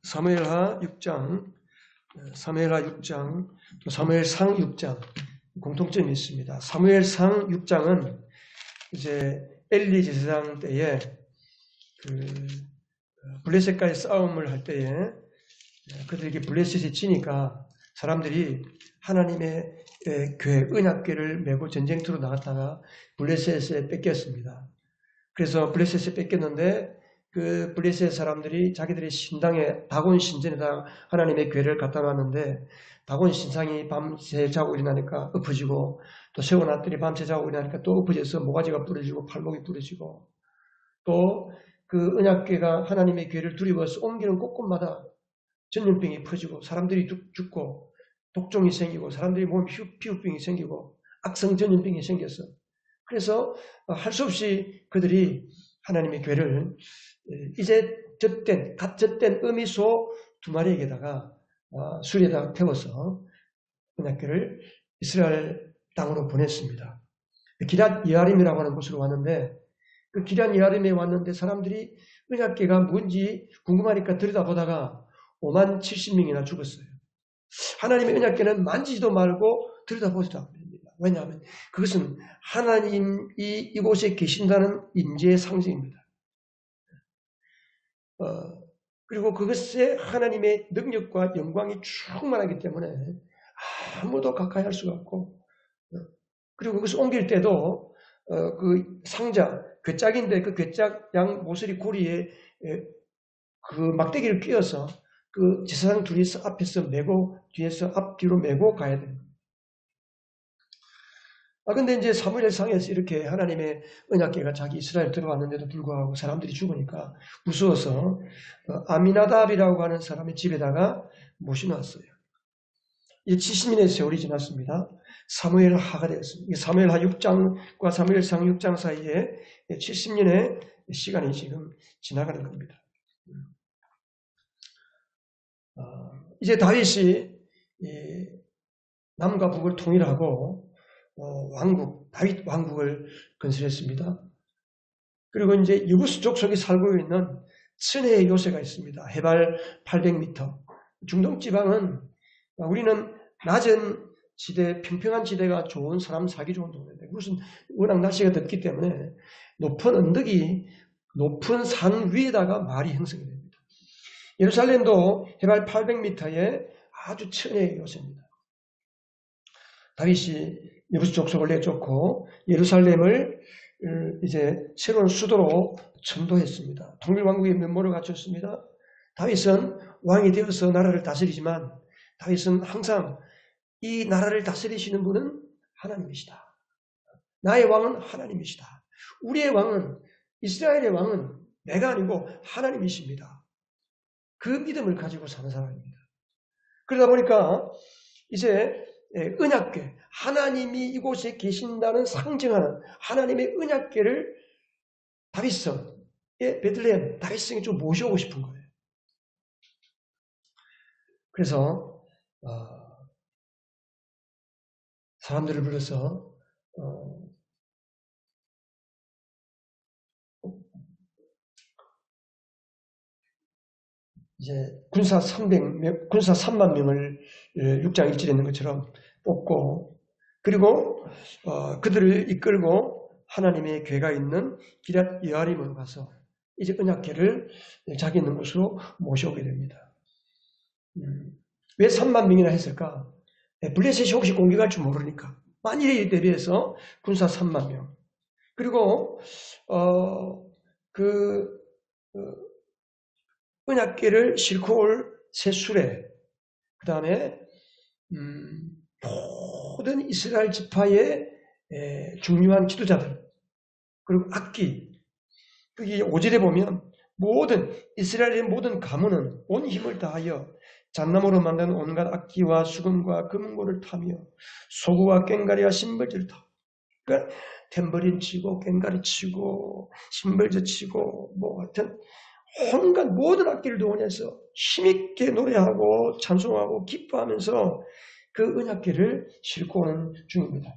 사무엘하 6장, 사무엘하 6장, 또 사무엘상 6장 공통점이 있습니다. 사무엘상 6장은 이제 엘리 제사장 때에 블레셋과의 싸움을 할 때에 그들에게 블레셋이 지니까 사람들이 하나님의 교회 언약궤를 메고 전쟁터로 나갔다가 블레셋에 뺏겼습니다. 그래서 블레셋에 뺏겼는데 그 블레셋 사람들이 자기들의 신당에 다곤 신전에다 하나님의 궤를 갖다 놨는데 다곤 신상이 밤새 자고 일어나니까 엎어지고 또 세워놨더니 밤새 자고 일어나니까 또 엎어져서 모가지가 부러지고 팔목이 부러지고 또 그 언약궤가 하나님의 궤를 두리워서 옮기는 곳곳마다 전염병이 퍼지고 사람들이 죽고 독종이 생기고 사람들이 몸에 피부병이 생기고 악성 전염병이 생겼어. 그래서 할 수 없이 그들이 하나님의 궤를 이제 갓 젖된 어미소 2마리에게다가 수레에다가 태워서 언약궤를 이스라엘 땅으로 보냈습니다. 기럇 여아림이라고 하는 곳으로 왔는데 그 기럇 여아림에 왔는데 사람들이 언약궤가 뭔지 궁금하니까 들여다보다가 57,000명이나 죽었어요. 하나님의 언약궤는 만지지도 말고 들여다보지도 않습니다. 왜냐하면 그것은 하나님이 이곳에 계신다는 임재의 상징입니다. 그리고 그것에 하나님의 능력과 영광이 충만하기 때문에 아무도 가까이 할 수가 없고, 그리고 그것을 옮길 때도 그 상자, 괴짝인데 그 괴짝 양 모서리 고리에 그 막대기를 끼워서 그 제사장 둘이 앞에서 메고 뒤에서 앞뒤로 메고 가야 됩니다. 근데 이제 사무엘상에서 이렇게 하나님의 언약궤가 자기 이스라엘 들어왔는데도 불구하고 사람들이 죽으니까 무서워서 아미나답이라고 하는 사람의 집에다가 모셔놨어요. 이 70년의 세월이 지났습니다. 사무엘하가 되었습니다. 사무엘하 6장과 사무엘상 6장 사이에 70년의 시간이 지금 지나가는 겁니다. 이제 다윗이 남과 북을 통일하고 다윗 왕국을 건설했습니다. 그리고 이제 여부스 족속이 살고 있는 천혜의 요새가 있습니다. 해발 800m. 중동 지방은 우리는 낮은 지대, 평평한 지대가 좋은 사람 살기 좋은 동네인데 무슨 워낙 날씨가 덥기 때문에 높은 언덕이 높은 산 위에다가 마을이 형성이 됩니다. 예루살렘도 해발 800m의 아주 천혜의 요새입니다. 다윗이 여부스 족속을 내쫓고 예루살렘을 이제 새로운 수도로 천도했습니다. 통일왕국의 면모를 갖췄습니다. 다윗은 왕이 되어서 나라를 다스리지만 다윗은 항상 이 나라를 다스리시는 분은 하나님이시다. 나의 왕은 하나님이시다. 우리의 왕은, 이스라엘의 왕은 내가 아니고 하나님이십니다. 그 믿음을 가지고 사는 사람입니다. 그러다 보니까 이제 언약궤, 하나님이 이곳에 계신다는 상징하는 하나님의 언약궤를 다윗성에 베들레헴 다윗성에 좀 모셔오고 싶은 거예요. 그래서 사람들을 불러서 이제 군사 3만 명을 6장 1절에 있는 것처럼 뽑고 그리고 그들을 이끌고 하나님의 궤가 있는 기럇 여아림으로 가서 이제 언약궤를 자기 있는 곳으로 모셔오게 됩니다. 왜 3만 명이나 했을까? 블레셋이 혹시 공격할 줄 모르니까. 만일에 대비해서 군사 3만 명. 그리고 언약궤를 싣고 올 새 수레, 그 다음에 모든 이스라엘 지파의 중요한 지도자들, 그리고 악기, 거기 5절에 보면 모든 이스라엘의 모든 가문은 온 힘을 다하여 잣나무로 만든 온갖 악기와 수금과 금고를 타며 소구와 꽹과리와 신벌지를 타. 그러니까 탬버린 치고 꽹과리 치고 신벌지 치고 뭐 하여튼 온갖 모든 악기를 동원해서 힘있게 노래하고 찬송하고 기뻐하면서 그 언약궤를 싣고 오는 중입니다.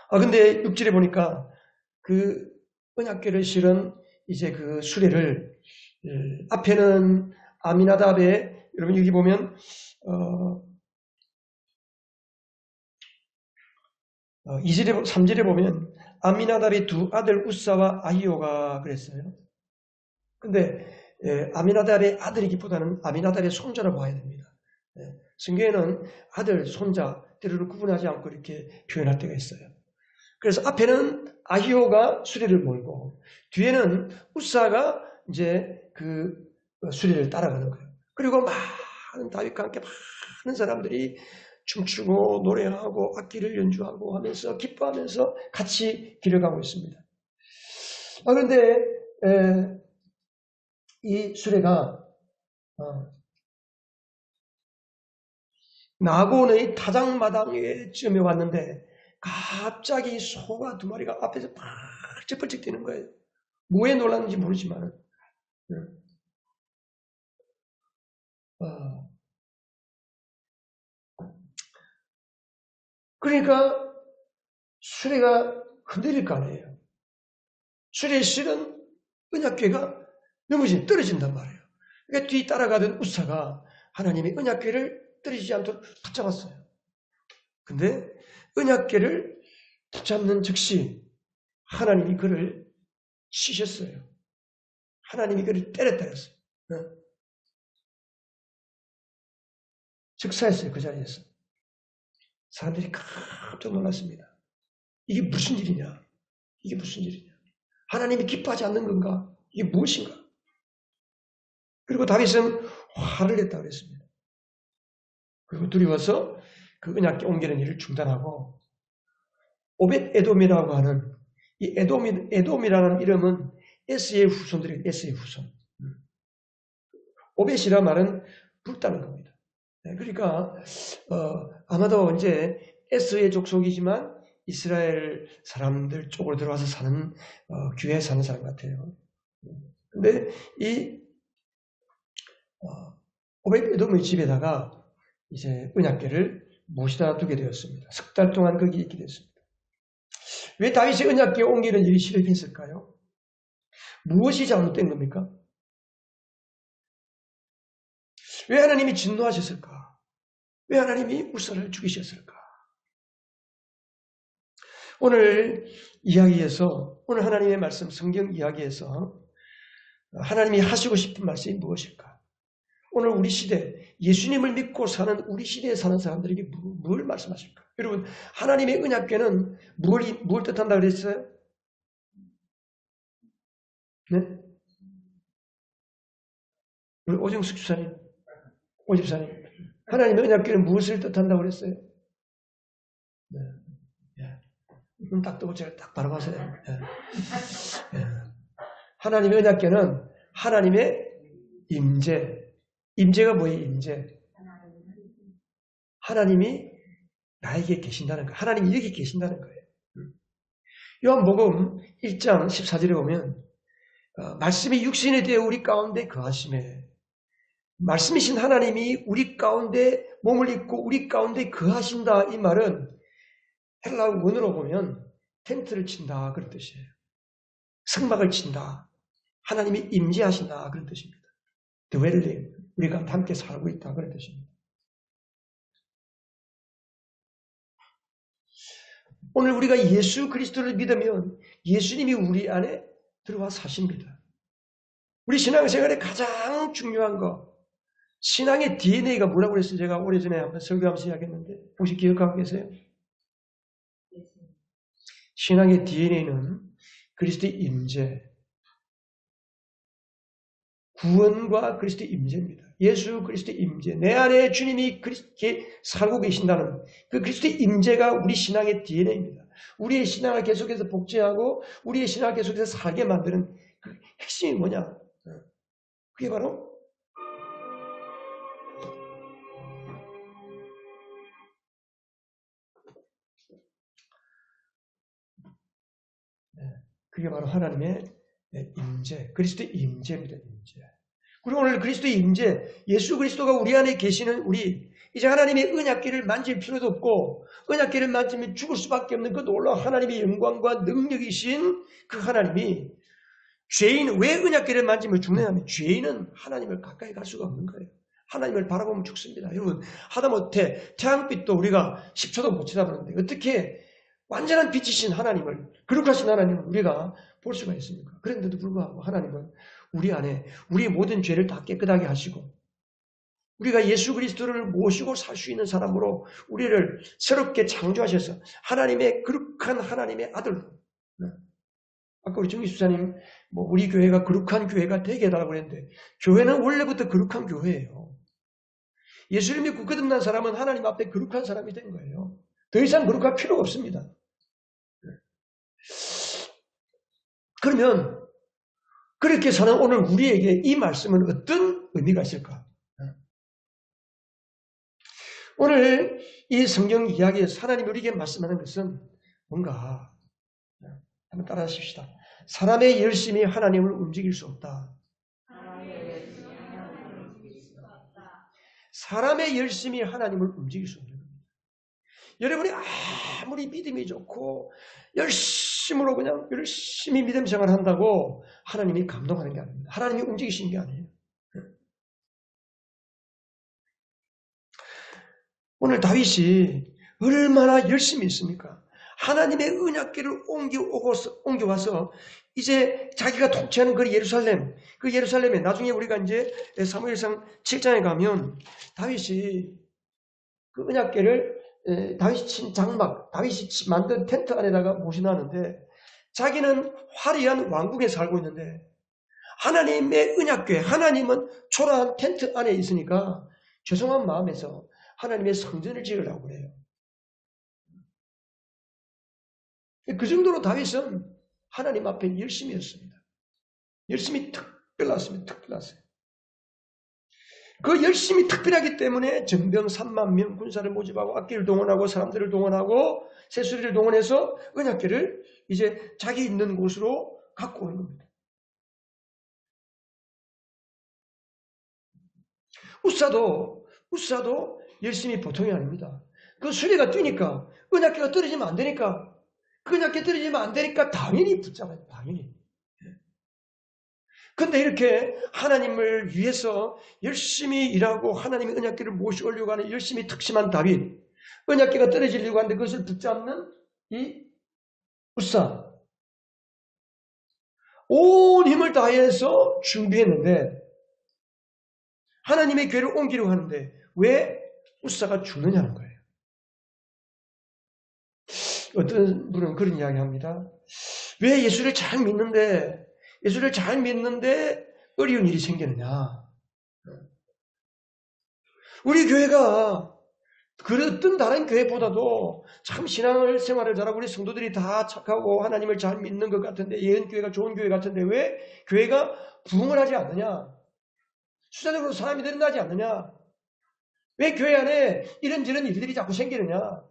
근데 6절에 보니까 그 언약궤를 실은 이제 그 수레를 앞에는 아미나답의 여러분 여기 보면 2절에 3절에 보면 아미나답의 두 아들 우사와 아히오가 그랬어요. 근데 아미나답의 아들이기보다는 아미나답의 손자로 봐야 됩니다. 성경에는 아들, 손자 때로는 구분하지 않고 이렇게 표현할 때가 있어요. 그래서 앞에는 아히오가 수레를 몰고 뒤에는 우사가 이제 그 수레를 따라가는 거예요. 그리고 많은 다윗과 함께 많은 사람들이 춤추고 노래하고 악기를 연주하고 하면서 기뻐하면서 같이 길을 가고 있습니다. 그런데 이 수레가 나곤의 타작마당에쯤에 왔는데 갑자기 소가 두 마리가 앞에서 펄쩍펄쩍 뛰는 거예요. 뭐에 놀랐는지 모르지만 그러니까 수레가 흔들릴 거 아니에요. 수레에 실은 언약궤가 넘어지 떨어진단 말이에요. 그러니까 뒤 따라가던 우사가 하나님의 언약궤를 떨어지지 않도록 붙잡았어요. 근데 언약궤를 붙잡는 즉시 하나님이 그를 치셨어요. 하나님이 그를 때렸다 했어요. 즉사했어요. 그 자리에서. 사람들이 깜짝 놀랐습니다. 이게 무슨 일이냐? 이게 무슨 일이냐? 하나님이 기뻐하지 않는 건가? 이게 무엇인가? 그리고 다윗은 화를 냈다고 그랬습니다. 그리고 두려워서 그 언약궤 옮기는 일을 중단하고 오벳 에돔이라고 하는 이 에돔이라는 이름은 에스의 후손들이에요. 에스의 후손. 오벳이라 말은 붉다는 겁니다. 그러니까 아마도 이제 에스의 족속이지만 이스라엘 사람들 쪽으로 들어와서 사는 교회에 사는 사람 같아요. 근데 이 오벳 에돔의 집에다가 이제 언약궤를 모시다 두게 되었습니다. 석 달 동안 거기 있게 됐습니다. 왜 다윗이 언약궤 옮기는 일이 실패했을까요? 무엇이 잘못된 겁니까? 왜 하나님이 진노하셨을까? 왜 하나님이 우사를 죽이셨을까? 오늘 이야기에서, 오늘 하나님의 말씀, 성경 이야기에서 하나님이 하시고 싶은 말씀이 무엇일까? 오늘 우리 시대, 예수님을 믿고 사는 우리 시대에 사는 사람들에게 뭘 말씀하실까? 여러분, 하나님의 언약궤는 뭘 뜻한다 그랬어요? 네? 우리 오정숙 주사님, 오집사님, 하나님의 언약궤는 무엇을 뜻한다고 그랬어요? 네. 눈 딱 뜨고 제가 딱 바로 봤어요. 네. 하나님의 언약궤는 하나님의 임재. 임재가 뭐예요? 임재. 하나님이 나에게 계신다는 거예요. 하나님이 여기 계신다는 거예요. 요한복음 1장 14절에 보면 말씀이 육신이 되어 우리 가운데 거하심에 말씀이신 하나님이 우리 가운데 몸을 입고 우리 가운데 거하신다. 이 말은 헬라어 원어로 보면 텐트를 친다 그런 뜻이에요. 성막을 친다. 하나님이 임재하신다 그런 뜻입니다. 드웰링, 우리가 함께 살고 있다 그런 뜻입니다. 오늘 우리가 예수 그리스도를 믿으면 예수님이 우리 안에 들어와 사십니다. 우리 신앙생활에 가장 중요한 거, 신앙의 DNA가 뭐라고 그랬어요? 제가 오래전에 한번 설교하면서 이야기했는데 혹시 기억하고 계세요? 신앙의 DNA는 그리스도의 임재, 구원과 그리스도의 임재입니다. 예수 그리스도의 임재, 내 안에 주님이 살고 계신다는 그 그리스도의 임재가 우리 신앙의 DNA입니다. 우리의 신앙을 계속해서 복제하고 우리의 신앙을 계속해서 살게 만드는 그 핵심이 뭐냐? 그게 바로 하나님의 임재, 그리스도의 임재입니다. 임재. 그리고 오늘 그리스도의 임재, 예수 그리스도가 우리 안에 계시는 우리, 이제 하나님의 언약궤를 만질 필요도 없고 언약궤를 만지면 죽을 수밖에 없는 그 놀라운 하나님의 영광과 능력이신 그 하나님이 죄인, 왜 언약궤를 만지면 죽느냐면 죄인은 하나님을 가까이 갈 수가 없는 거예요. 하나님을 바라보면 죽습니다. 여러분, 하다못해 태양빛도 우리가 10초도 못 쳐다보는데 어떻게 완전한 빛이신 하나님을, 거룩하신 하나님을 우리가 볼 수가 있습니까? 그런데도 불구하고 하나님은 우리 안에 우리의 모든 죄를 다 깨끗하게 하시고 우리가 예수 그리스도를 모시고 살 수 있는 사람으로 우리를 새롭게 창조하셔서 하나님의 거룩한 하나님의 아들로, 아까 우리 정기수사님 우리 교회가 거룩한 교회가 되게 해달라고 그랬는데 교회는 원래부터 거룩한 교회예요. 예수를 믿고 거듭난 사람은 하나님 앞에 거룩한 사람이 된 거예요. 더 이상 거룩할 필요가 없습니다. 그러면 그렇게 사는 오늘 우리에게 이 말씀은 어떤 의미가 있을까? 오늘 이 성경 이야기에서 하나님이 우리에게 말씀하는 것은 뭔가 한번 따라 하십시다. 사람의 열심이 하나님을 움직일 수 없다. 사람의 열심이 하나님을 움직일 수 없는 겁니다. 여러분이 아무리 믿음이 좋고 열심으로 그냥 열심히 믿음 생활을 한다고 하나님이 감동하는 게 아닙니다. 하나님이 움직이시는 게 아니에요. 오늘 다윗이 얼마나 열심히 했습니까? 하나님의 언약궤를 옮겨와서 이제 자기가 통치하는 그 예루살렘에 나중에 우리가 이제 사무엘상 7장에 가면 다윗이 그 언약궤를 다윗이 친 장막, 다윗이 만든 텐트 안에다가 모셔놨는데 자기는 화려한 왕궁에 살고 있는데 하나님의 언약궤, 하나님은 초라한 텐트 안에 있으니까 죄송한 마음에서 하나님의 성전을 지으려고 그래요. 그 정도로 다윗은 하나님 앞에 열심히 했습니다. 열심히 특별했습니다. 특별했어요. 그 열심히 특별하기 때문에 전병 3만 명 군사를 모집하고 악기를 동원하고 사람들을 동원하고 세수리를 동원해서 언약궤를 이제 자기 있는 곳으로 갖고 오는 겁니다. 우사도 열심히 보통이 아닙니다. 그 수레가 뛰니까 언약궤가 떨어지면 안 되니까 그 언약궤 떨어지면 안 되니까 당연히 붙잡아요. 당연히. 근데 이렇게 하나님을 위해서 열심히 일하고 하나님의 언약궤를 모시려고 하는 열심히 특심한 다윗, 언약궤가 떨어지려고 하는데 그것을 붙잡는 이 우사, 온 힘을 다해서 준비했는데 하나님의 궤를 옮기려고 하는데 왜 우사가 죽느냐는 거예요. 어떤 분은 그런 이야기 합니다. 왜 예수를 잘 믿는데 어려운 일이 생기느냐. 우리 교회가 그 어떤 다른 교회보다도 참 신앙생활을 잘하고 우리 성도들이 다 착하고 하나님을 잘 믿는 것 같은데 예언교회가 좋은 교회 같은데 왜 교회가 부흥을 하지 않느냐. 수자적으로 사람이 늘어나지 않느냐. 왜 교회 안에 이런저런 일들이 자꾸 생기느냐.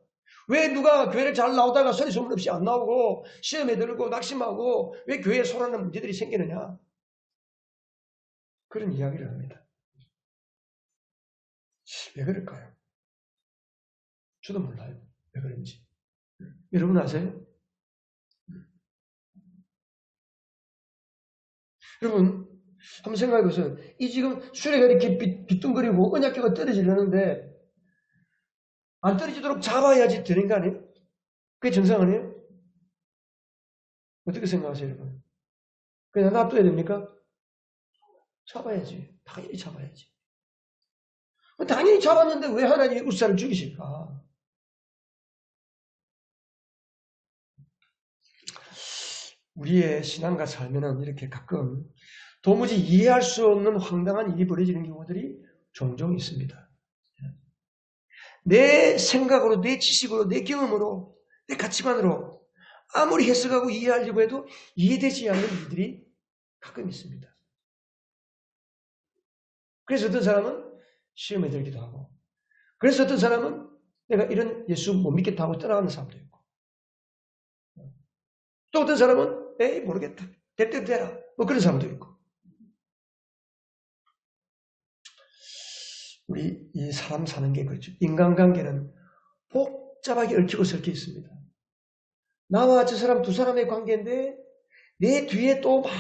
왜 누가 교회를 잘 나오다가 소리 소문 없이 안 나오고 시험에 들고 낙심하고 왜 교회에 소란하는 문제들이 생기느냐. 그런 이야기를 합니다. 왜 그럴까요? 저도 몰라요. 왜 그런지. 여러분 아세요? 여러분 한번 생각해 보세요. 이 지금 수레가 이렇게 비뚱거리고 언약궤가 떨어지려는데 안 떨어지도록 잡아야지 되는 거 아니에요? 그게 정상 아니에요? 어떻게 생각하세요, 여러분? 그냥 놔둬야 됩니까? 잡아야지. 당연히 잡아야지. 당연히 잡았는데 왜 하나님이 우사를 죽이실까? 우리의 신앙과 삶에는 이렇게 가끔 도무지 이해할 수 없는 황당한 일이 벌어지는 경우들이 종종 있습니다. 내 생각으로, 내 지식으로, 내 경험으로, 내 가치관으로 아무리 해석하고 이해하려고 해도 이해되지 않는 일들이 가끔 있습니다. 그래서 어떤 사람은 시험에 들기도 하고, 그래서 어떤 사람은 내가 이런 예수 못 믿겠다 하고 떠나가는 사람도 있고, 또 어떤 사람은 에이 모르겠다, 대때 되라, 뭐 그런 사람도 있고. 우리 이 사람 사는 게 그렇죠. 인간관계는 복잡하게 얽히고 설켜 있습니다. 나와 저 사람 두 사람의 관계인데 내 뒤에 또 막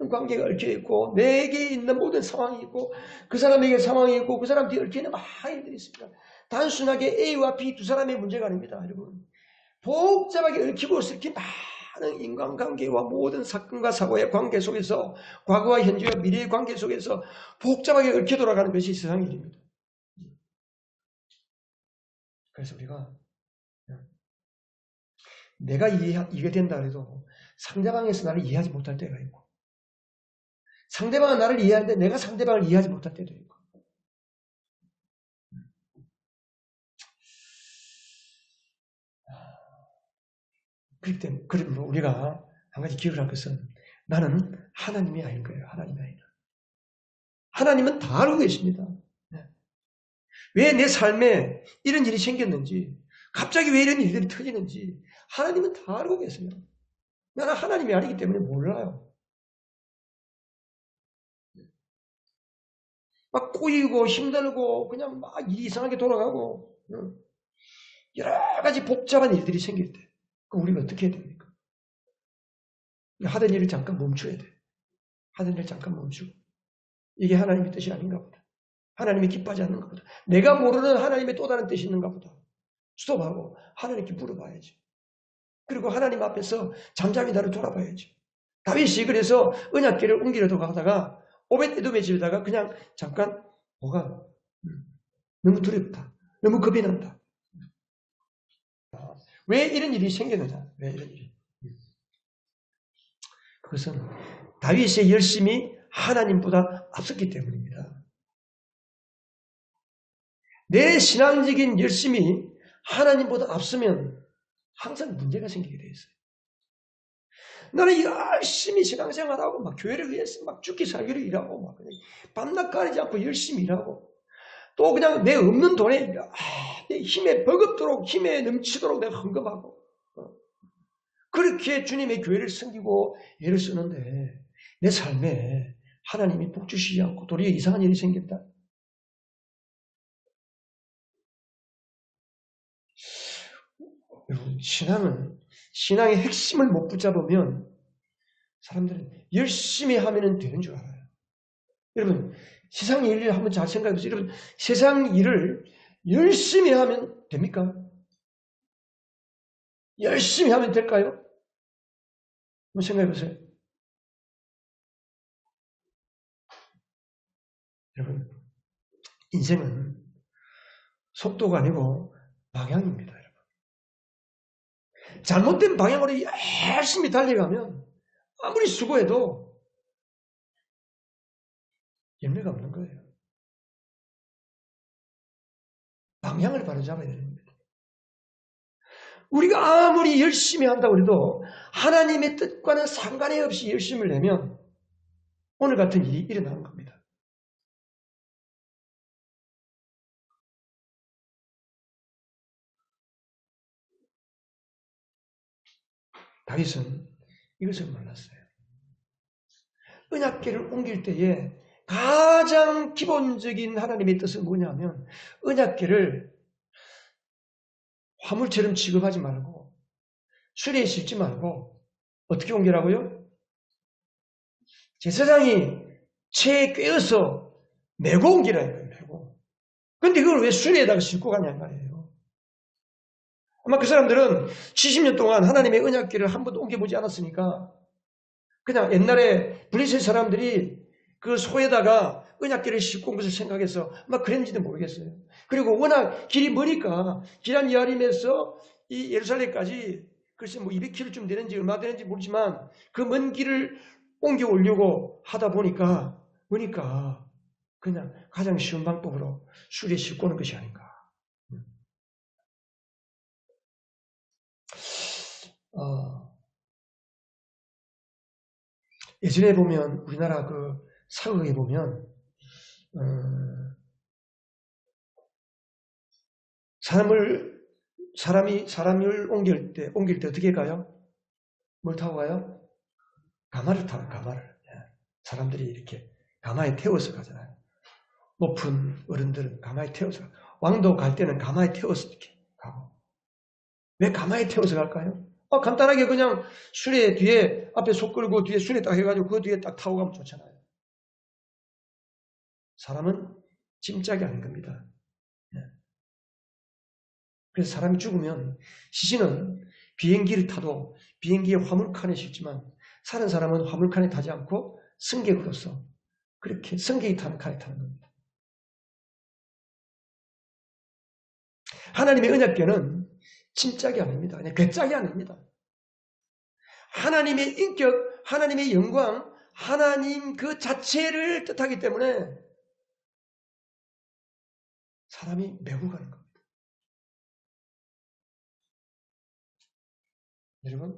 모든 관계가 얽혀 있고 내게 있는 모든 상황이 있고 그 사람에게 상황이 있고 그 사람 뒤에 얽혀 있는 많은 일들이 있습니다. 단순하게 A와 B 두 사람의 문제가 아닙니다. 여러분. 복잡하게 얽히고 얽힌 많은 인간관계와 모든 사건과 사고의 관계 속에서 과거와 현재와 미래의 관계 속에서 복잡하게 얽혀 돌아가는 것이 세상 일입니다. 그래서 우리가 내가 이해된다 해도 상대방에서 나를 이해하지 못할 때가 있고 상대방은 나를 이해하는데 내가 상대방을 이해하지 못할 때도 있고 그렇기 때문에 그러므로 우리가 한 가지 기억을 할 것은 나는 하나님이 아닌 거예요. 하나님이 아니라. 하나님은 다 알고 계십니다. 왜 내 삶에 이런 일이 생겼는지 갑자기 왜 이런 일들이 터지는지 하나님은 다 알고 계세요. 나는 하나님이 아니기 때문에 몰라요. 막 꼬이고 힘들고 그냥 막 일이 이상하게 돌아가고 여러 가지 복잡한 일들이 생길 때 그럼 우리가 어떻게 해야 됩니까? 하던 일을 잠깐 멈춰야 돼. 하던 일을 잠깐 멈추고 이게 하나님의 뜻이 아닌가 보다. 하나님이 기뻐하지 않는가 보다. 내가 모르는 하나님의 또 다른 뜻이 있는가 보다. 스톱하고 하나님께 물어봐야지. 그리고 하나님 앞에서 잠잠히 나를 돌아봐야지. 다윗이 그래서 언약궤를 옮기려고 가다가 오벳에돔의 집에다가 그냥 잠깐 뭐가 너무 두렵다. 너무 겁이 난다. 왜 이런 일이 생겼느냐? 왜 이런 일이? 그것은 다윗의 열심이 하나님보다 앞섰기 때문입니다. 내 신앙적인 열심이 하나님보다 앞서면 항상 문제가 생기게 돼 있어요. 나는 열심히 신앙생활하고 막 교회를 위해서 막 죽기 살기로 일하고 막 그냥 밤낮 가리지 않고 열심히 일하고 또 그냥 내 없는 돈에 내 힘에 버겁도록 힘에 넘치도록 내가 헌금하고 그렇게 주님의 교회를 섬기고 애를 쓰는데 내 삶에 하나님이 복 주시지 않고 도리어 이상한 일이 생긴다. 여러분 신앙의 핵심을 못 붙잡으면 사람들은 열심히 하면 되는 줄 알아요. 여러분 세상 일을 한번 잘 생각해 보세요. 여러분 세상 일을 열심히 하면 됩니까? 열심히 하면 될까요? 한번 생각해 보세요. 여러분 인생은 속도가 아니고 방향입니다. 여러분. 잘못된 방향으로 열심히 달려가면 아무리 수고해도 열매가 없는 거예요. 방향을 바로 잡아야 되는 겁니다. 우리가 아무리 열심히 한다고 해도 하나님의 뜻과는 상관이 없이 열심을 내면 오늘 같은 일이 일어나는 겁니다. 다윗은 이것을 몰랐어요. 언약궤를 옮길 때에 가장 기본적인 하나님의 뜻은 뭐냐면 언약궤를 화물처럼 취급하지 말고 수레에 싣지 말고 어떻게 옮기라고요? 제사장이 채에 꿰어서 메고 옮기라는 거예요. 메고. 근데 그걸 왜 수레에다가 싣고 가냐는 말이에요. 아마 그 사람들은 70년 동안 하나님의 언약궤를 한 번도 옮겨보지 않았으니까 그냥 옛날에 블레셋 사람들이 그 소에다가 언약궤를 싣고 온 것을 생각해서 아마 그랬는지도 모르겠어요. 그리고 워낙 길이 머니까 기란 여아림에서 이 예루살렘까지 글쎄 뭐 200km쯤 되는지 얼마 되는지 모르지만 그 먼 길을 옮겨 오려고 하다 보니까 그냥 가장 쉬운 방법으로 수레에 싣고 오는 것이 아닌가. 예전에 보면 우리나라 그 사극에 보면 사람을 옮길 때 어떻게 가요? 뭘 타고 가요? 가마를 타요. 가마를. 사람들이 이렇게 가마에 태워서 가잖아요. 높은 어른들은 가마에 태워서 왕도 갈 때는 가마에 태워서 이렇게 가고 왜 가마에 태워서 갈까요? 간단하게 그냥 수레 뒤에 앞에 속 끌고 뒤에 수레 딱 해가지고 그 뒤에 딱 타고 가면 좋잖아요. 사람은 짐짝이 아닌 겁니다. 그래서 사람이 죽으면 시신은 비행기를 타도 비행기의 화물칸에 실지만 사는 사람은 화물칸에 타지 않고 승객으로서 그렇게 승객이 타는 칸에 타는 겁니다. 하나님의 언약궤는 짐짝이 아닙니다. 그냥 괴짝이 아닙니다. 하나님의 인격, 하나님의 영광, 하나님 그 자체를 뜻하기 때문에 사람이 메고 가는 겁니다. 여러분,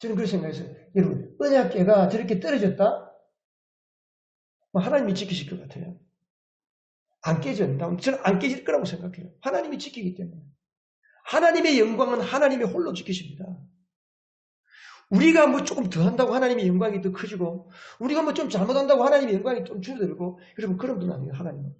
저는 그렇게 생각했어요. 여러분, 언약궤가 저렇게 떨어졌다? 하나님이 지키실 것 같아요. 안 깨진다. 저는 안 깨질 거라고 생각해요. 하나님이 지키기 때문에. 하나님의 영광은 하나님이 홀로 지키십니다. 우리가 뭐 조금 더 한다고 하나님의 영광이 더 커지고, 우리가 뭐 좀 잘못한다고 하나님의 영광이 좀 줄어들고, 여러분, 그런 분 아니에요, 하나님은.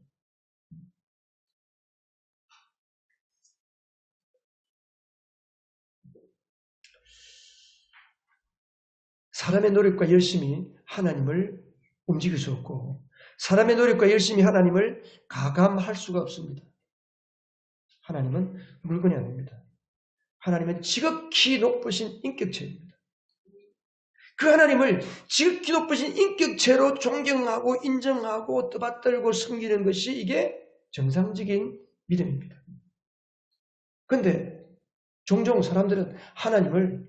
사람의 노력과 열심히 하나님을 움직일 수 없고, 사람의 노력과 열심히 하나님을 가감할 수가 없습니다. 하나님은 물건이 아닙니다. 하나님은 지극히 높으신 인격체입니다. 그 하나님을 지극히 높으신 인격체로 존경하고 인정하고 떠받들고 섬기는 것이 이게 정상적인 믿음입니다. 그런데 종종 사람들은 하나님을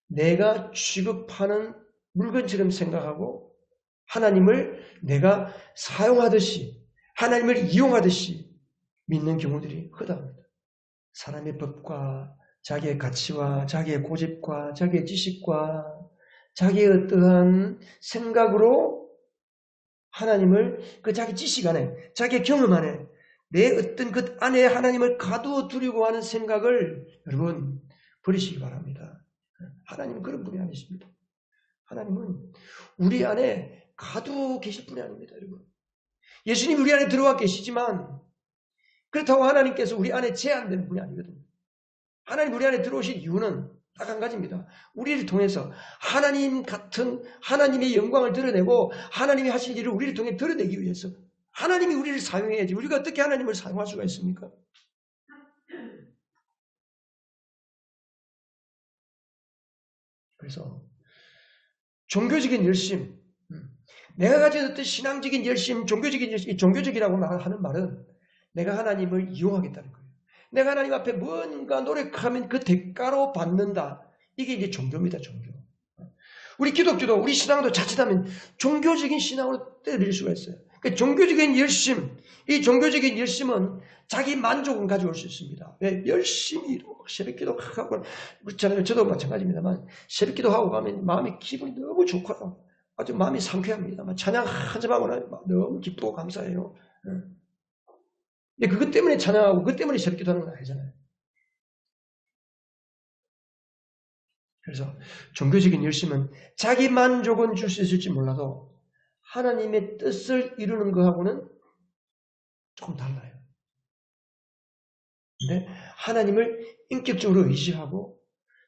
내가 취급하는 물건처럼 생각하고 하나님을 내가 사용하듯이 하나님을 이용하듯이 믿는 경우들이 허다합니다. 사람의 법과 자기의 가치와 자기의 고집과 자기의 지식과 자기의 어떠한 생각으로 하나님을 그 자기 지식 안에 자기의 경험 안에 내 어떤 그 안에 하나님을 가두어 두려고 하는 생각을 여러분 버리시기 바랍니다. 하나님은 그런 분이 아니십니다. 하나님은 우리 안에 가두어 계실 분이 아닙니다. 여러분. 예수님 우리 안에 들어와 계시지만 그렇다고 하나님께서 우리 안에 제한되는 분이 아니거든요. 하나님 우리 안에 들어오신 이유는 딱 한 가지입니다. 우리를 통해서 하나님 같은 하나님의 영광을 드러내고 하나님이 하신 일을 우리를 통해 드러내기 위해서 하나님이 우리를 사용해야지 우리가 어떻게 하나님을 사용할 수가 있습니까? 그래서 종교적인 열심, 내가 가진 어떤 신앙적인 열심, 종교적인 열심, 이 종교적이라고 하는 말은 내가 하나님을 이용하겠다는 거예요. 내가 하나님 앞에 뭔가 노력하면 그 대가로 받는다. 이게 이제 종교입니다, 종교. 우리 기독교도, 우리 신앙도 자칫하면 종교적인 신앙으로 때릴 수가 있어요. 그러니까 종교적인 열심, 이 종교적인 열심은 자기 만족은 가져올 수 있습니다. 왜? 열심히 새벽기도 하고 그렇잖아요. 저도 마찬가지입니다만 새벽기도 하고 가면 마음이 기분이 너무 좋고요. 아주 마음이 상쾌합니다. 찬양 한점하고 나면 너무 기쁘고 감사해요. 근데 그것 때문에 찬양하고 그것 때문에 새벽기도 하는 건 아니잖아요. 그래서 종교적인 열심은 자기 만족은 줄 수 있을지 몰라도 하나님의 뜻을 이루는 것하고는 조금 달라요. 근데 하나님을 인격적으로 의지하고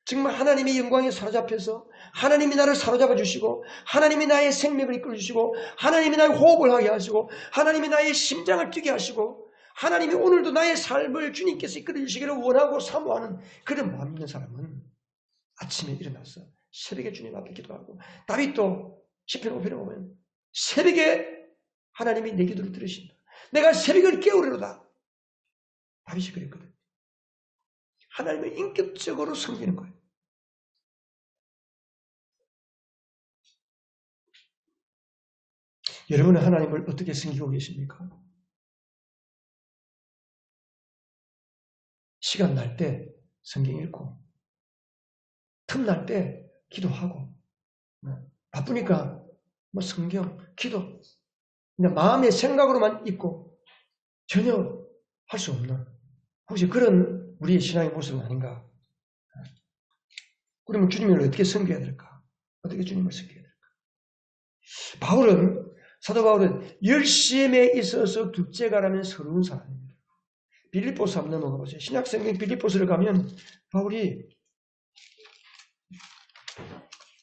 정말 하나님의 영광에 사로잡혀서 하나님이 나를 사로잡아 주시고 하나님이 나의 생명을 이끌어 주시고 하나님이 나의 호흡을 하게 하시고 하나님이 나의 심장을 뛰게 하시고 하나님이 오늘도 나의 삶을 주님께서 이끌어 주시기를 원하고 사모하는 그런 마음 있는 사람은 아침에 일어나서 새벽에 주님 앞에 기도하고 다윗도 시편 5편에 보면 새벽에 하나님이 내 기도를 들으신다. 내가 새벽을 깨우리로다. 다윗이 그랬거든. 하나님을 인격적으로 섬기는 거예요. 여러분은 하나님을 어떻게 섬기고 계십니까? 시간 날 때 성경 읽고 틈날 때 기도하고 바쁘니까 뭐 성경, 기도 그냥 마음의 생각으로만 있고 전혀 할 수 없는 혹시 그런 우리의 신앙의 모습은 아닌가? 그러면 주님을 어떻게 섬겨야 될까? 어떻게 주님을 섬겨야 될까? 사도 바울은 열심에 있어서 둘째가라면 서러운 사람입니다. 빌립보서 한번 넘어가보세요. 신약성경 빌립보서를 가면 바울이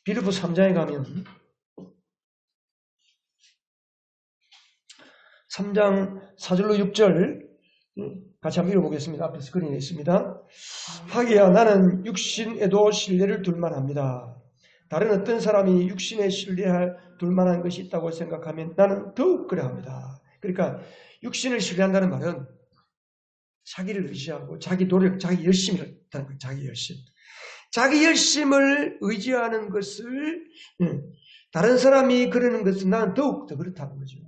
빌립보 3장에 가면 3장 4절로 6절 같이 한번 읽어보겠습니다. 앞에 스크린에 있습니다. 하기야 나는 육신에도 신뢰를 둘만합니다. 다른 어떤 사람이 육신에 신뢰할 둘만한 것이 있다고 생각하면 나는 더욱 그래합니다. 그러니까 육신을 신뢰한다는 말은 자기를 의지하고 자기 노력, 자기 열심을 한다는 거예요. 자기 열심. 자기 열심을 의지하는 것을 다른 사람이 그러는 것은 나는 더욱 더 그렇다는 거죠.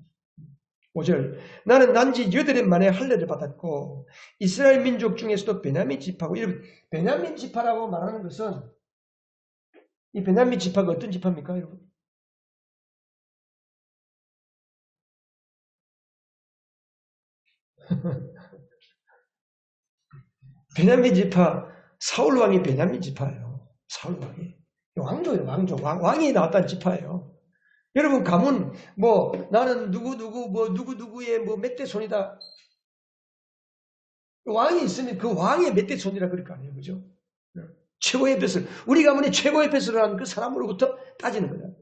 5절 나는 난지 8년 만에 할례를 받았고 이스라엘 민족 중에서도 베냐민 지파고 베냐민 지파라고 말하는 것은 이 베냐민 지파가 어떤 지파입니까 여러분? 베냐민 지파 사울 왕이 베냐민 지파예요. 사울 왕이 왕조예요. 왕이 나왔다는 지파예요. 여러분 가문 뭐 나는 누구의 뭐 몇 대 손이다. 왕이 있으면 그 왕의 몇 대 손이라 그럴 거 아니에요. 그죠? 최고의 뱃을 우리 가문이 최고의 뱃을 한 그 사람으로부터 따지는 거예요.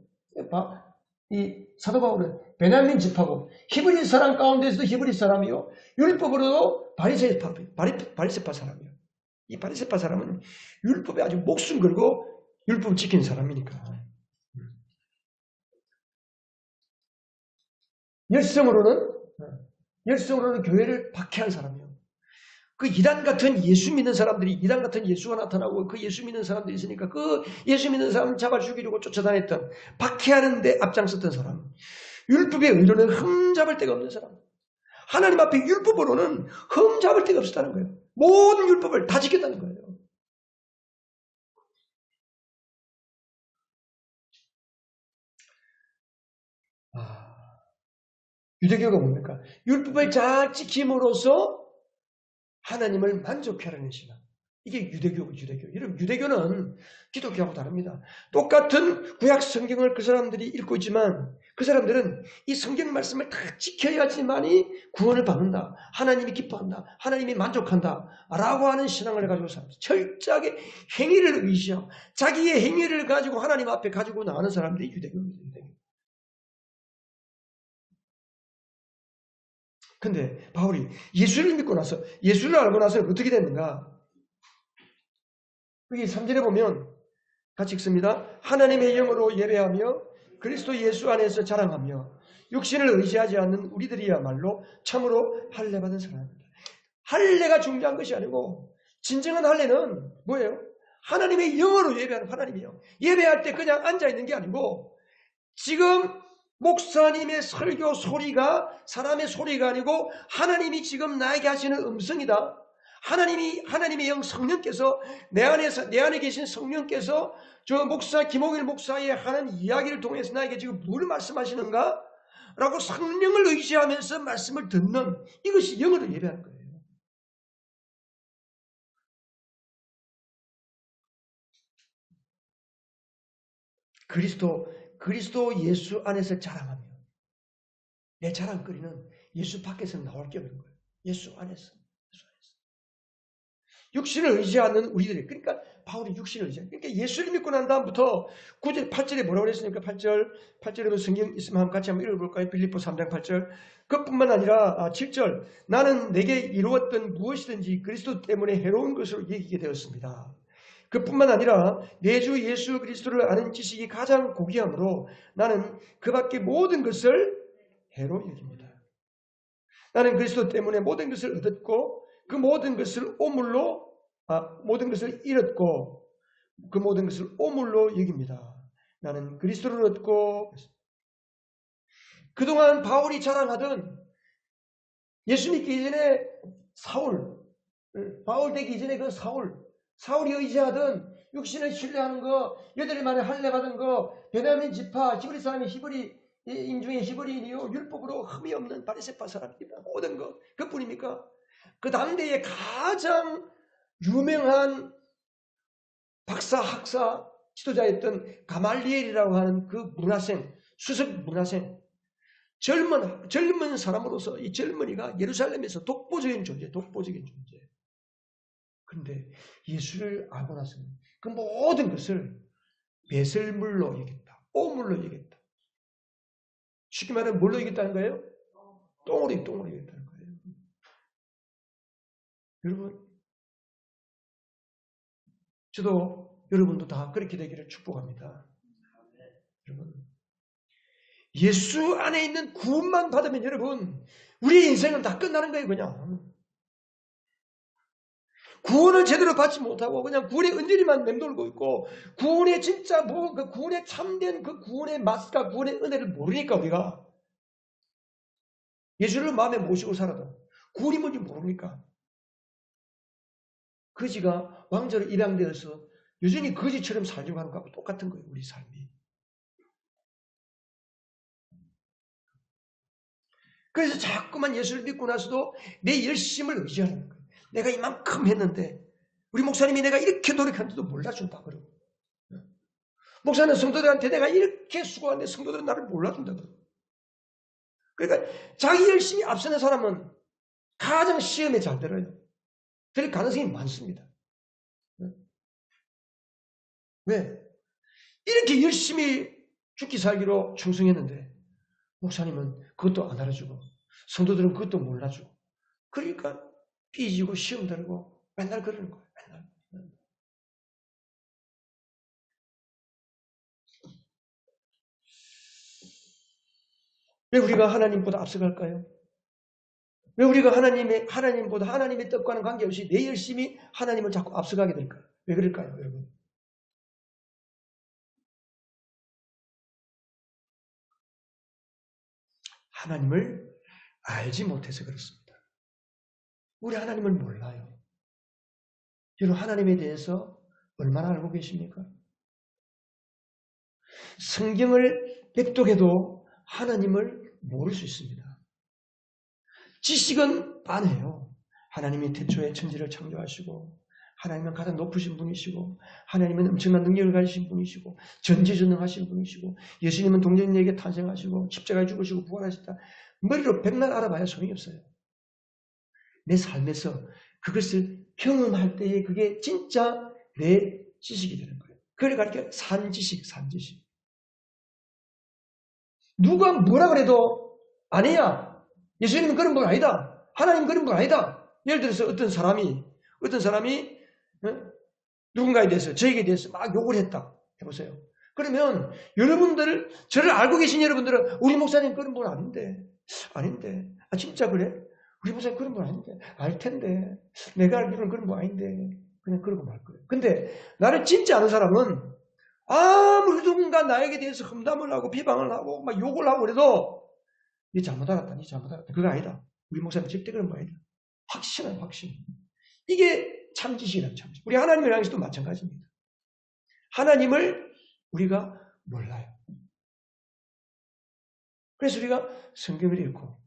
이 사도 바울은 베냐민 지파고 히브리 사람 가운데서도 히브리 사람이요. 율법으로도 바리새파 사람이요. 이 바리새파 사람은 율법에 아주 목숨 걸고 율법 지키는 사람이니까. 열성으로는 교회를 박해한 사람이에요. 그 이단 같은 예수 믿는 사람들이 이단 같은 예수가 나타나고 그 예수 믿는 사람들이 있으니까 그 예수 믿는 사람을 잡아 죽이려고 쫓아다녔던 박해하는 데 앞장섰던 사람. 율법의 의로는 흠잡을 데가 없는 사람. 하나님 앞에 율법으로는 흠잡을 데가 없었다는 거예요. 모든 율법을 다 지켰다는 거예요. 유대교가 뭡니까? 율법을 잘 지킴으로써 하나님을 만족해하는 신앙. 이게 유대교고 유대교. 여러분 유대교는 기독교하고 다릅니다. 똑같은 구약 성경을 그 사람들이 읽고 있지만 그 사람들은 이 성경 말씀을 다 지켜야지만이 구원을 받는다. 하나님이 기뻐한다. 하나님이 만족한다. 라고 하는 신앙을 가지고 삽니다. 철저하게 행위를 의지하고 자기의 행위를 가지고 하나님 앞에 가지고 나가는 사람들이 유대교입니다. 근데 바울이 예수를 믿고 나서 예수를 알고 나서 어떻게 됐는가? 여기 3절에 보면 같이 읽습니다. 하나님의 영으로 예배하며 그리스도 예수 안에서 자랑하며 육신을 의지하지 않는 우리들이야말로 참으로 할례 받은 사람입니다. 할례가 중요한 것이 아니고 진정한 할례는 뭐예요? 하나님의 영으로 예배하는 하나님이요. 예배할 때 그냥 앉아있는 게 아니고 지금 목사님의 설교 소리가 사람의 소리가 아니고 하나님이 지금 나에게 하시는 음성이다. 하나님의 영 성령께서 내 안에 계신 성령께서 저 목사 김홍일 목사의 하는 이야기를 통해서 나에게 지금 뭘 말씀하시는가? 라고 성령을 의지하면서 말씀을 듣는 이것이 영으로 예배하는 거예요. 그리스도 예수 안에서 자랑하며 내 자랑거리는 예수 밖에서 나올 게 없는 거예요. 예수 안에서. 육신을 의지하는 우리들이 그러니까 바울이 육신을 의지하는 그러니까 예수를 믿고 난 다음부터 9절 8절에 뭐라고 그랬습니까? 8절에도 성경 있으면 같이 한번 읽어볼까요? 빌립보 3장 8절 그뿐만 아니라 7절 나는 내게 이루었던 무엇이든지 그리스도 때문에 해로운 것으로 여기게 되었습니다. 그뿐만 아니라 내 주 예수 그리스도를 아는 지식이 가장 고귀하므로 나는 그 밖에 모든 것을 해로 여깁니다. 나는 그리스도 때문에 모든 것을 얻었고 그 모든 것을 모든 것을 잃었고 그 모든 것을 오물로 여깁니다. 나는 그리스도를 얻고 그동안 바울이 자랑하던 예수 믿기 전에 바울 되기 전에 그 사울이 의지하던 육신을 신뢰하는 거, 8일 만에 할례 받은 거, 베냐민 지파, 히브리 사람이 히브리인 중에 히브리인이요, 율법으로 흠이 없는 바리새파 사람입니다. 모든 것 그뿐입니까? 그 당대의 가장 유명한 박사, 학사, 지도자였던 가말리엘이라고 하는 그 수석 문화생, 젊은 사람으로서 이 젊은이가 예루살렘에서 독보적인 존재. 그런데 예수를 알고 나서는 그 모든 것을 배설물로 여겼다. 오물로 여겼다. 쉽게 말하면 뭘로 여겼다는 거예요? 똥으로 여겼다는 거예요. 여러분, 저도 여러분도 다 그렇게 되기를 축복합니다. 여러분, 예수 안에 있는 구원만 받으면 여러분, 우리의 인생은 다 끝나는 거예요, 그냥. 구원을 제대로 받지 못하고 그냥 구원의 은혜리만 맴돌고 있고 구원의 진짜 그 구원의 참된 그 구원의 맛과 구원의 은혜를 모르니까 우리가 예수를 마음에 모시고 살아도 구원이 뭔지 모르니까 거지가 왕자로 입양되어서 여전히 거지처럼 살려고 하는 것하고 똑같은 거예요. 우리 삶이. 그래서 자꾸만 예수를 믿고 나서도 내 열심을 의지하는 거예요. 내가 이만큼 했는데 우리 목사님이 내가 이렇게 노력하는데도 몰라준다 그러고 목사는 성도들한테 내가 이렇게 수고하는데 성도들은 나를 몰라준다 그러고 그러니까 자기 열심히 앞서는 사람은 가장 시험에 잘 들어요. 그럴 가능성이 많습니다. 왜? 이렇게 열심히 죽기 살기로 충성했는데 목사님은 그것도 안 알아주고 성도들은 그것도 몰라주고 그러니까 삐지고 시험 들고 맨날 그러는 거예요. 맨날. 왜 우리가 하나님보다 앞서갈까요? 왜 우리가 하나님보다 하나님의 뜻과는 관계없이 내 열심히 하나님을 자꾸 앞서가게 될까요? 왜 그럴까요, 여러분? 하나님을 알지 못해서 그렇습니다. 우리 하나님을 몰라요. 여러분 하나님에 대해서 얼마나 알고 계십니까? 성경을 백독해도 하나님을 모를 수 있습니다. 지식은 빤해요. 하나님이 태초에 천지를 창조하시고 하나님은 가장 높으신 분이시고 하나님은 엄청난 능력을 가지신 분이시고 전지전능하신 분이시고 예수님은 동정녀에게 탄생하시고 십자가에 죽으시고 부활하셨다. 머리로 백날 알아봐야 소용이 없어요. 내 삶에서 그것을 경험할 때에 그게 진짜 내 지식이 되는 거예요. 그걸 가르쳐 산지식. 누가 뭐라 그래도 아니야. 예수님은 그런 분 아니다. 하나님은 그런 분 아니다. 예를 들어서 어떤 사람이 누군가에 대해서 저에게 대해서 막 욕을 했다. 해보세요. 그러면 여러분들 저를 알고 계신 여러분들은 우리 목사님 그런 분 아닌데 아 진짜 그래? 우리 목사님 그런 분 아닌데 알 텐데 내가 알기로는 그런 분 아닌데 그냥 그러고 말 거예요. 근데 나를 진짜 아는 사람은 아무리 누군가 나에게 대해서 험담을 하고 비방을 하고 막 욕을 하고 그래도 니 잘못 알았다. 그거 아니다. 우리 목사님 절대 그런 거 아니다. 확신은 확신. 이게 참지식이란 참지식. 우리 하나님을 향해서도 마찬가지입니다. 하나님을 우리가 몰라요. 그래서 우리가 성경을 읽고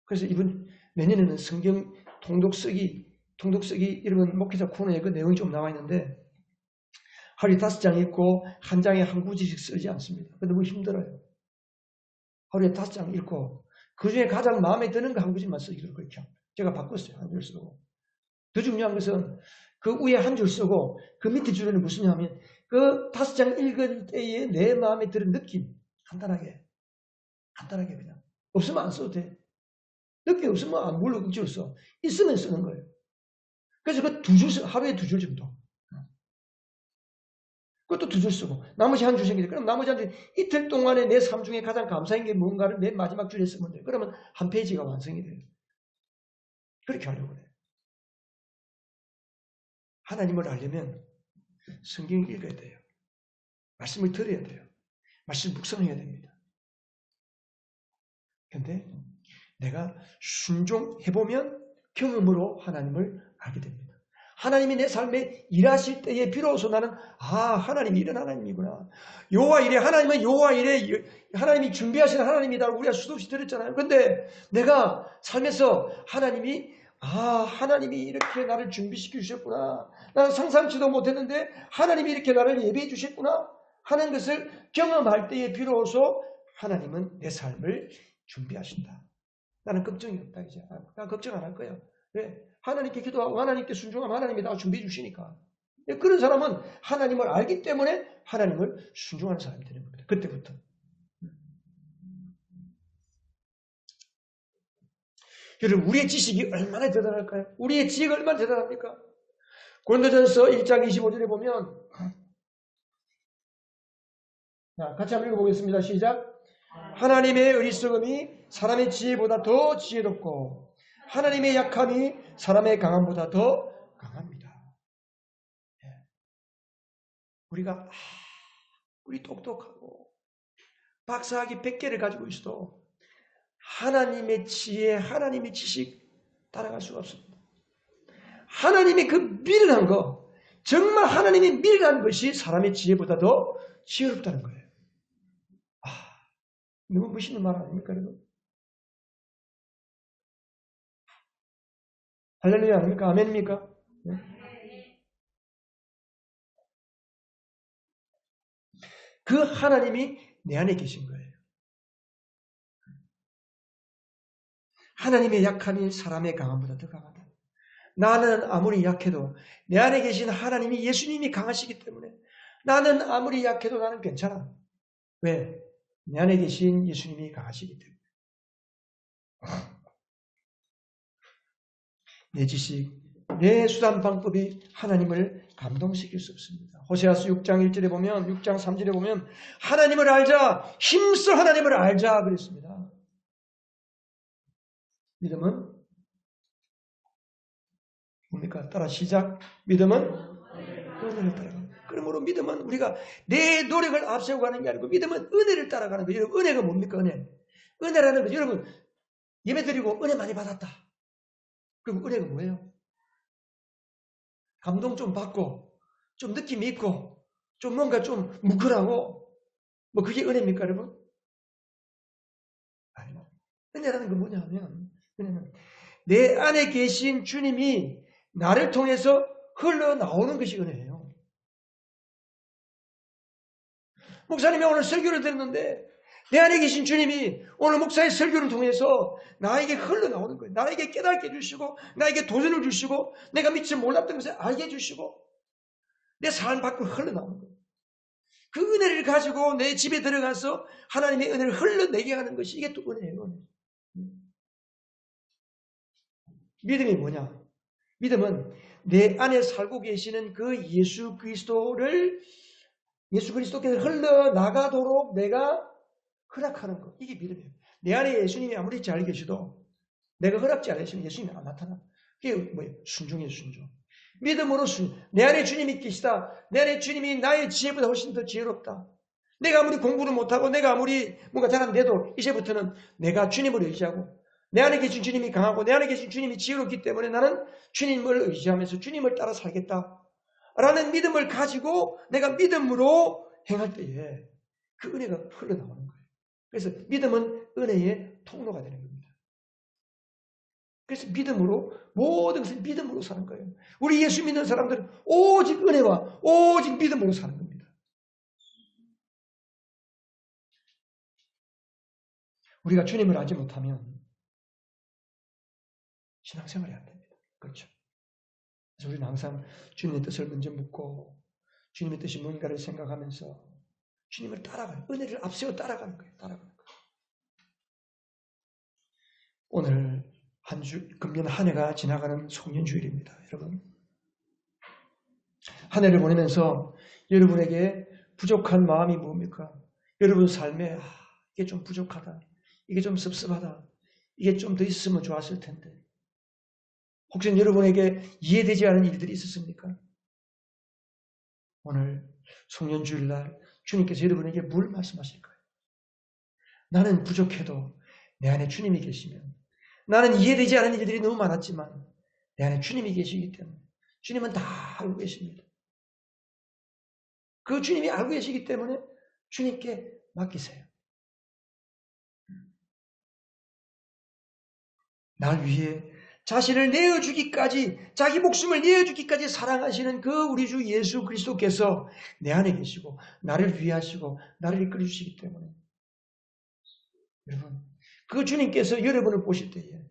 그래서 이번 내년에는 성경 통독쓰기 이런 목회자 코너에 그 내용이 좀 나와 있는데 하루에 5장 읽고 한 장에 한 구절씩 쓰지 않습니다. 너무 힘들어요. 하루에 5장 읽고 그 중에 가장 마음에 드는 거 한 구절만 쓰기로 그렇게 합니다. 제가 바꿨어요. 한 줄 쓰고. 더 중요한 것은 그 위에 한 줄 쓰고 그 밑에 줄에는 무슨냐면 그 5장 읽을 때에 내 마음에 드는 느낌 간단하게 그냥 없으면 안 써도 돼. 느낌 없으면 안 물로 억지로 써. 있으면 쓰는 거예요. 그래서 그 2줄 하루에 2줄 정도. 그것도 2줄 쓰고 나머지 한 줄 생기죠. 그럼 나머지 한 줄 이틀 동안에 내 삶 중에 가장 감사한 게 뭔가를 맨 마지막 줄에 쓰면 돼요. 그러면 한 페이지가 완성이 돼요. 그렇게 하려고 해요. 하나님을 알려면 성경을 읽어야 돼요. 말씀을 들어야 돼요. 말씀을 묵상해야 됩니다. 그런데 내가 순종해보면 경험으로 하나님을 알게 됩니다. 하나님이 내 삶에 일하실 때에 비로소 나는 하나님이 이런 하나님이구나. 여호와 이래 하나님은 여호와 이래 하나님이 준비하신 하나님이다. 우리가 수도 없이 들었잖아요. 그런데 내가 삶에서 하나님이 이렇게 나를 준비시켜 주셨구나. 나는 상상치도 못했는데 하나님이 이렇게 나를 예배해 주셨구나 하는 것을 경험할 때에 비로소 하나님은 내 삶을 준비하신다. 나는 걱정이 없다 이제. 난 걱정 안 할 거야. 왜? 하나님께 기도하고 하나님께 순종하면 하나님이 다 준비해 주시니까. 그런 사람은 하나님을 알기 때문에 하나님을 순종하는 사람이 되는 겁니다. 그때부터. 여러분, 우리의 지식이 얼마나 대단할까요? 우리의 지혜가 얼마나 대단합니까? 고린도전서 1장 25절에 보면, 자, 같이 한번 읽어보겠습니다. 시작. 하나님의 어리석음이 사람의 지혜보다 더 지혜롭고 하나님의 약함이 사람의 강함보다 더 강합니다. 우리가 우리 똑똑하고 박사학위 100개를 가지고 있어도 하나님의 지혜, 하나님의 지식 따라갈 수가 없습니다. 하나님의 그 미련한 거, 정말 하나님의 미련한 것이 사람의 지혜보다 더 지혜롭다는 거예요. 너무 멋있는 말 아닙니까, 여러분? 할렐루야 아닙니까? 아멘입니까? 네? 그 하나님이 내 안에 계신 거예요. 하나님의 약함이 사람의 강함보다 더 강하다. 나는 아무리 약해도 내 안에 계신 하나님이 예수님이 강하시기 때문에 나는 아무리 약해도 나는 괜찮아. 왜? 내 안에 계신 예수님이 강하시기 때문에. 내 지식, 내 수단 방법이 하나님을 감동시킬 수 없습니다. 호세아서 6장 1절에 보면, 6장 3절에 보면 하나님을 알자, 힘써 하나님을 알자 그랬습니다. 믿음은 뭡니까? 따라 시작. 믿음은 은혜를 따라갑니다. 그러므로 믿음은 우리가 내 노력을 앞세우고 가는 게 아니고 믿음은 은혜를 따라가는 거예요. 여러분, 은혜가 뭡니까? 은혜라는 거죠. 여러분, 예배 드리고 은혜 많이 받았다. 그럼 은혜가 뭐예요? 감동 좀 받고 좀 느낌이 있고 좀 뭔가 좀 뭉클하고 뭐 그게 은혜입니까, 여러분? 아니요. 은혜라는 건 뭐냐 하면 은혜는 내 안에 계신 주님이 나를 통해서 흘러나오는 것이 은혜예요. 목사님이 오늘 설교를 들었는데 내 안에 계신 주님이 오늘 목사의 설교를 통해서 나에게 흘러나오는 거예요. 나에게 깨닫게 해주시고 나에게 도전을 주시고 내가 미처 몰랐던 것을 알게 해주시고 내 삶 밖으로 흘러나오는 거예요. 그 은혜를 가지고 내 집에 들어가서 하나님의 은혜를 흘러내게 하는 것이 이게 또 은혜예요. 믿음이 뭐냐? 믿음은 내 안에 살고 계시는 그 예수 그리스도께서 흘러나가도록 내가 허락하는 것. 이게 믿음이에요. 내 안에 예수님이 아무리 잘 계셔도 내가 허락지 않으시면 예수님이 안 나타나. 그게 뭐예요? 순종이에요, 순종. 믿음으로 내 안에 주님이 계시다. 내 안에 주님이 나의 지혜보다 훨씬 더 지혜롭다. 내가 아무리 공부를 못하고 내가 아무리 뭔가 잘한데도 이제부터는 내가 주님을 의지하고 내 안에 계신 주님이 강하고 내 안에 계신 주님이 지혜롭기 때문에 나는 주님을 의지하면서 주님을 따라 살겠다. 라는 믿음을 가지고 내가 믿음으로 행할 때에 그 은혜가 흘러나오는 거예요. 그래서 믿음은 은혜의 통로가 되는 겁니다. 그래서 믿음으로 모든 것을 믿음으로 사는 거예요. 우리 예수 믿는 사람들은 오직 은혜와 오직 믿음으로 사는 겁니다. 우리가 주님을 알지 못하면 신앙생활이 안 됩니다. 그렇죠. 그래서 우리는 항상 주님의 뜻을 먼저 묻고 주님의 뜻이 뭔가를 생각하면서 주님을 따라가는, 은혜를 앞세워 따라가는 거예요. 오늘 금년 한 해가 지나가는 송년주일입니다. 여러분, 한 해를 보내면서 여러분에게 부족한 마음이 뭡니까? 여러분 삶에 이게 좀 부족하다, 이게 좀 섭섭하다, 이게 좀 더 있으면 좋았을 텐데 혹시 여러분에게 이해되지 않은 일들이 있었습니까? 오늘 송년주일날 주님께서 여러분에게 뭘 말씀하실까요? 나는 부족해도 내 안에 주님이 계시면, 나는 이해되지 않은 일들이 너무 많았지만 내 안에 주님이 계시기 때문에 주님은 다 알고 계십니다. 그 주님이 알고 계시기 때문에 주님께 맡기세요. 날 위해 자신을 내어주기까지, 자기 목숨을 내어주기까지 사랑하시는 그 우리 주 예수 그리스도께서 내 안에 계시고 나를 위하시고 나를 이끌어 주시기 때문에 여러분, 그 주님께서 여러분을 보실 때에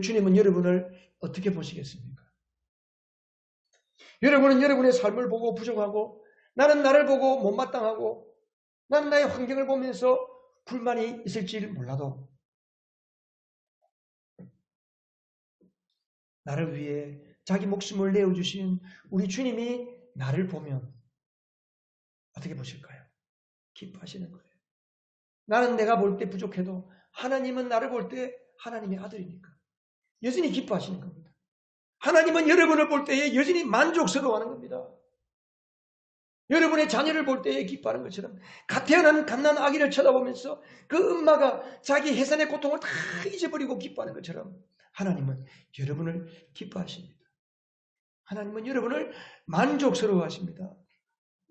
주님은 여러분을 어떻게 보시겠습니까? 여러분은 여러분의 삶을 보고 부족하고 나는 나를 보고 못마땅하고 나는 나의 환경을 보면서 불만이 있을지 몰라도 나를 위해 자기 목숨을 내어주신 우리 주님이 나를 보면 어떻게 보실까요? 기뻐하시는 거예요. 나는 내가 볼 때 부족해도 하나님은 나를 볼 때 하나님의 아들이니까 여전히 기뻐하시는 겁니다. 하나님은 여러분을 볼 때에 여전히 만족스러워하는 겁니다. 여러분의 자녀를 볼 때에 기뻐하는 것처럼 갓 태어난 갓난 아기를 쳐다보면서 그 엄마가 자기 해산의 고통을 다 잊어버리고 기뻐하는 것처럼 하나님은 여러분을 기뻐하십니다. 하나님은 여러분을 만족스러워하십니다.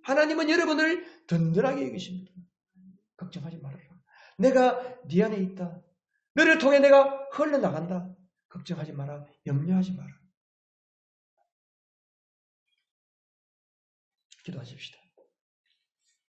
하나님은 여러분을 든든하게 여기십니다. 걱정하지 말아라. 내가 네 안에 있다. 너를 통해 내가 흘러나간다. 걱정하지 마라. 염려하지 마라. 기도하십시다.